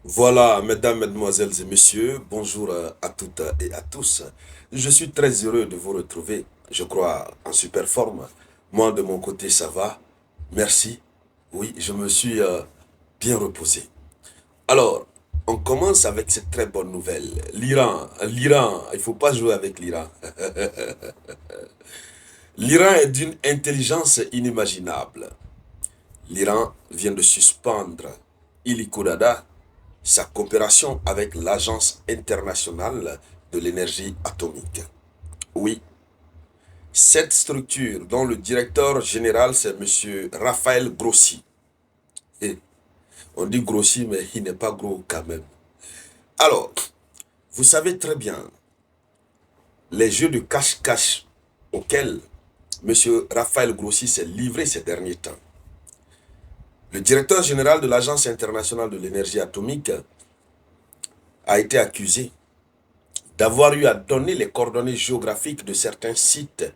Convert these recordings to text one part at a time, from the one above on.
Voilà, mesdames, mesdemoiselles et messieurs, bonjour à toutes et à tous. Je suis très heureux de vous retrouver, je crois, en super forme. Moi, de mon côté, ça va. Merci. Oui, je me suis bien reposé. Alors, on commence avec cette très bonne nouvelle. L'Iran, il faut pas jouer avec l'Iran. L'Iran est d'une intelligence inimaginable. L'Iran vient de suspendre illico sa coopération avec l'Agence internationale de l'énergie atomique. Oui, cette structure dont le directeur général c'est M. Raphaël Grossi. Et on dit Grossi mais il n'est pas gros quand même. Alors, vous savez très bien les jeux de cache-cache auxquels M. Raphaël Grossi s'est livré ces derniers temps. Le directeur général de l'Agence internationale de l'énergie atomique a été accusé d'avoir eu à donner les coordonnées géographiques de certains sites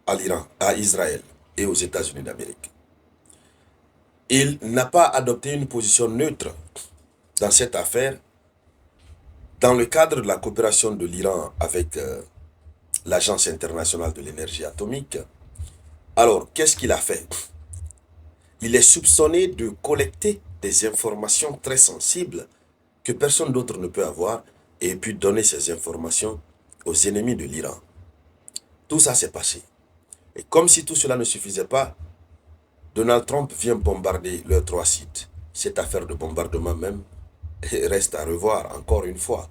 à l'Iran, à Israël et aux États-Unis d'Amérique. Il n'a pas adopté une position neutre dans cette affaire dans le cadre de la coopération de l'Iran avec l'Agence internationale de l'énergie atomique. Alors, qu'est-ce qu'il a fait? Il est soupçonné de collecter des informations très sensibles que personne d'autre ne peut avoir et puis donner ces informations aux ennemis de l'Iran. Tout ça s'est passé. Et comme si tout cela ne suffisait pas, Donald Trump vient bombarder leurs trois sites. Cette affaire de bombardement même reste à revoir encore une fois.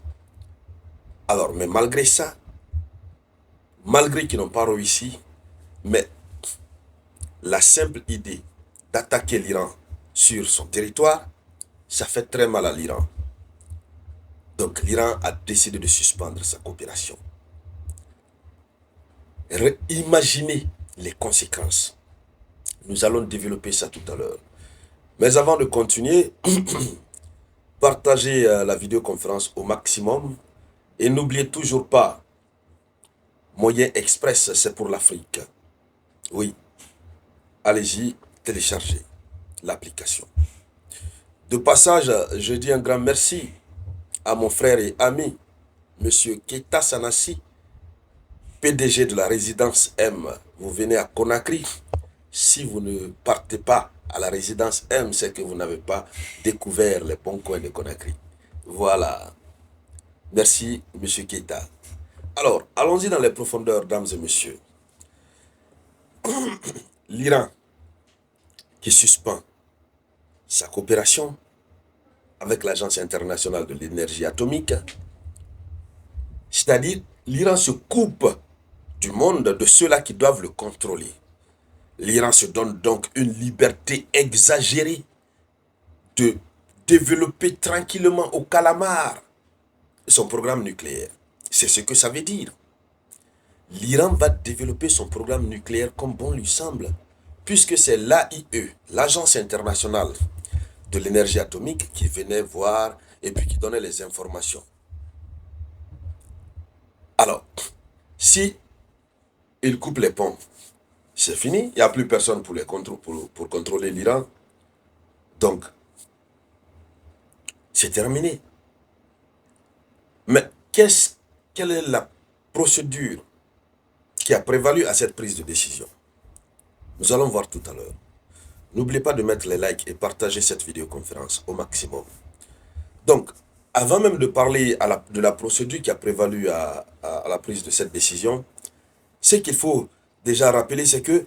Alors, mais malgré ça, malgré qu'ils n'ont pas réussi, mais la simple idée d'attaquer l'Iran sur son territoire, ça fait très mal à l'Iran. Donc l'Iran a décidé de suspendre sa coopération. Imaginez les conséquences. Nous allons développer ça tout à l'heure. Mais avant de continuer, partagez la vidéoconférence au maximum et n'oubliez toujours pas, Moyen Express, c'est pour l'Afrique. Oui, allez-y, téléchargez l'application. De passage, je dis un grand merci à mon frère et ami, Monsieur Keita Sanassi, PDG de la résidence M. Vous venez à Conakry. Si vous ne partez pas à la résidence M, c'est que vous n'avez pas découvert les bons coins de Conakry. Voilà. Merci, Monsieur Keita. Alors, allons-y dans les profondeurs, dames et messieurs. L'Iran qui suspend sa coopération avec l'Agence internationale de l'énergie atomique, c'est-à-dire l'Iran se coupe du monde de ceux-là qui doivent le contrôler. L'Iran se donne donc une liberté exagérée de développer tranquillement au calamar son programme nucléaire. C'est ce que ça veut dire. L'Iran va développer son programme nucléaire comme bon lui semble, puisque c'est l'AIE, l'Agence internationale de l'énergie atomique, qui venait voir et puis qui donnait les informations. Alors, si il coupe les ponts, c'est fini, il n'y a plus personne pour contrôler l'Iran. Donc, c'est terminé. Mais quelle est la procédure qui a prévalu à cette prise de décision? Nous allons voir tout à l'heure. N'oubliez pas de mettre les likes et partager cette vidéoconférence au maximum. Donc, avant même de parler de la procédure qui a prévalu à la prise de cette décision, ce qu'il faut déjà rappeler, c'est que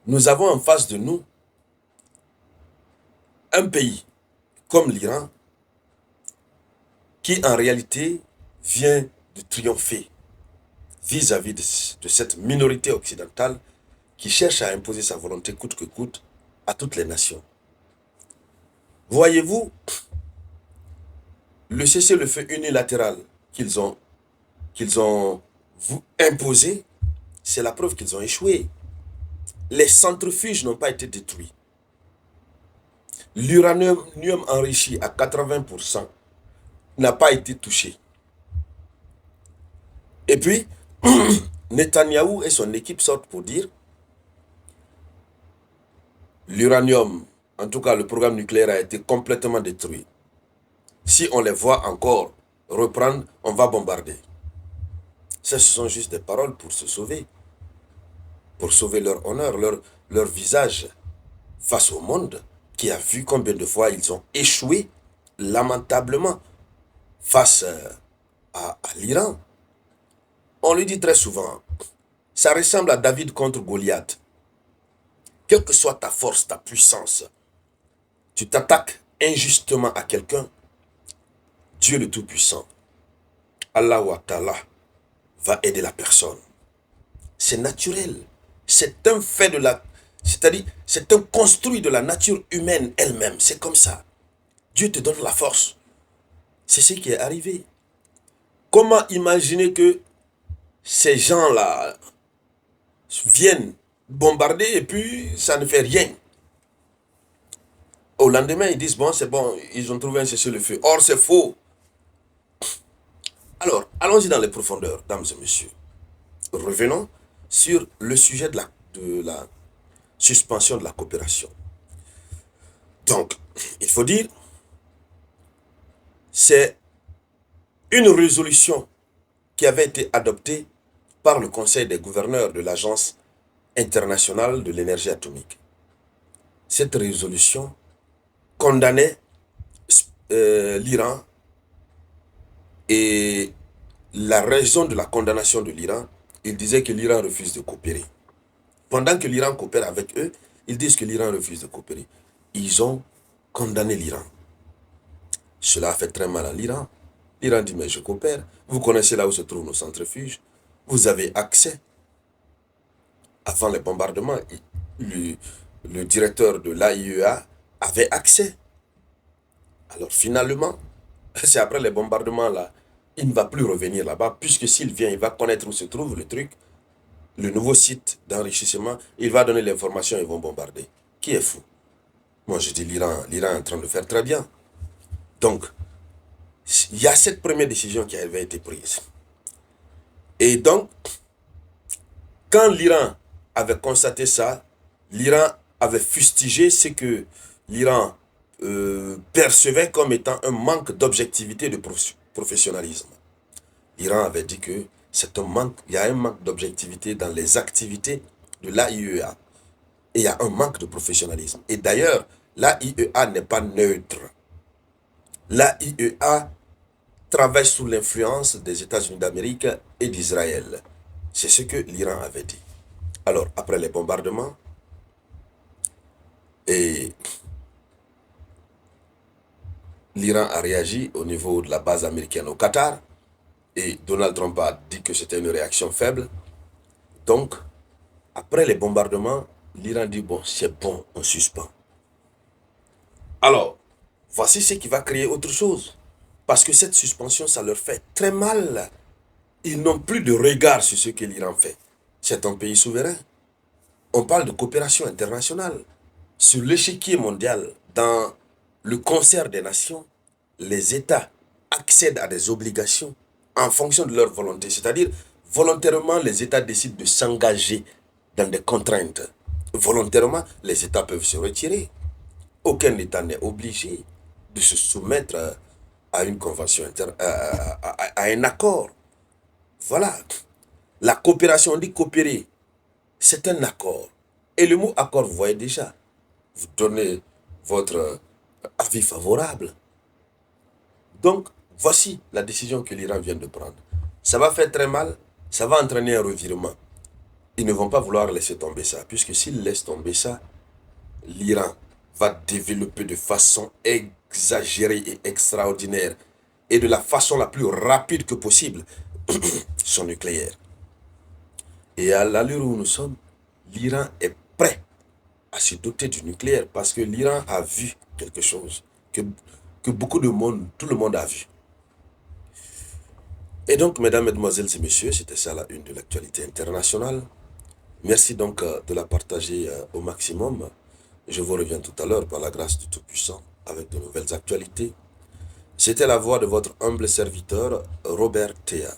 nous avons en face de nous un pays comme l'Iran qui en réalité vient de triompher vis-à-vis de cette minorité occidentale qui cherche à imposer sa volonté coûte que coûte à toutes les nations. Voyez-vous, le cessez-le-feu unilatéral qu'ils ont imposé, c'est la preuve qu'ils ont échoué. Les centrifuges n'ont pas été détruits. L'uranium enrichi à 80% n'a pas été touché. Et puis, Netanyahou et son équipe sortent pour dire l'uranium En tout cas, le programme nucléaire a été complètement détruit. Si on les voit encore reprendre, on va bombarder. Ça, ce sont juste des paroles pour se sauver. Pour sauver leur honneur, leur visage face au monde qui a vu combien de fois ils ont échoué lamentablement face à l'Iran. On le dit très souvent, ça ressemble à David contre Goliath. Quelle que soit ta force, ta puissance, tu t'attaques injustement à quelqu'un, Dieu le Tout-Puissant, Allah wa Ta'ala, va aider la personne. C'est naturel. C'est un fait de la... C'est-à-dire, c'est un construit de la nature humaine elle-même. C'est comme ça. Dieu te donne la force. C'est ce qui est arrivé. Comment imaginer que ces gens-là viennent bombarder et puis ça ne fait rien? Au lendemain, ils disent, bon, c'est bon, ils ont trouvé un cessez-le-feu. Or, c'est faux. Alors, allons-y dans les profondeurs, dames et messieurs. Revenons sur le sujet de la suspension de la coopération. Donc, il faut dire, c'est une résolution qui avait été adoptée par le Conseil des gouverneurs de l'Agence internationale de l'énergie atomique. Cette résolution condamnait l'Iran et la raison de la condamnation de l'Iran, il disait que l'Iran refuse de coopérer. Pendant que l'Iran coopère avec eux, ils disent que l'Iran refuse de coopérer. Ils ont condamné l'Iran. Cela a fait très mal à l'Iran. L'Iran dit, mais je coopère. Vous connaissez là où se trouvent nos centrifuges. Vous avez accès. Avant les bombardements, le directeur de l'AIEA avait accès. Alors finalement, c'est après les bombardements là, il ne va plus revenir là-bas, puisque s'il vient, il va connaître où se trouve le truc, le nouveau site d'enrichissement, il va donner l'information, ils vont bombarder. Qui est fou? Moi je dis l'Iran est en train de faire très bien. Donc, il y a cette première décision qui avait été prise. Et donc, quand l'Iran avait constaté ça, l'Iran avait fustigé ce que l'Iran percevait comme étant un manque d'objectivité et de professionnalisme. L'Iran avait dit que c'est un manque, il y a un manque d'objectivité dans les activités de l'AIEA. Et il y a un manque de professionnalisme. Et d'ailleurs, l'AIEA n'est pas neutre. L'AIEA travaille sous l'influence des États-Unis d'Amérique et d'Israël. C'est ce que l'Iran avait dit. Alors, après les bombardements, et l'Iran a réagi au niveau de la base américaine au Qatar, et Donald Trump a dit que c'était une réaction faible. Donc, après les bombardements, l'Iran dit, bon, c'est bon, on suspend. Alors, voici ce qui va créer autre chose. Parce que cette suspension, ça leur fait très mal. Ils n'ont plus de regard sur ce que l'Iran fait. C'est un pays souverain. On parle de coopération internationale. Sur l'échiquier mondial, dans le concert des nations, les États accèdent à des obligations en fonction de leur volonté. C'est-à-dire, volontairement, les États décident de s'engager dans des contraintes. Volontairement, les États peuvent se retirer. Aucun État n'est obligé de se soumettre à une convention, à un accord. Voilà. La coopération, on dit coopérer, c'est un accord. Et le mot accord, vous voyez déjà, vous donnez votre avis favorable. Donc, voici la décision que l'Iran vient de prendre. Ça va faire très mal, ça va entraîner un revirement. Ils ne vont pas vouloir laisser tomber ça, puisque s'ils laissent tomber ça, l'Iran va développer de façon exagérée et extraordinaire, et de la façon la plus rapide que possible, son nucléaire. Et à l'allure où nous sommes, l'Iran est prêt à se doter du nucléaire, parce que l'Iran a vu quelque chose que beaucoup de monde, tout le monde a vu. Et donc, mesdames, mesdemoiselles et messieurs, c'était ça la une de l'actualité internationale. Merci donc de la partager au maximum. Je vous reviens tout à l'heure par la grâce du Tout-Puissant avec de nouvelles actualités. C'était la voix de votre humble serviteur, Robert Théa.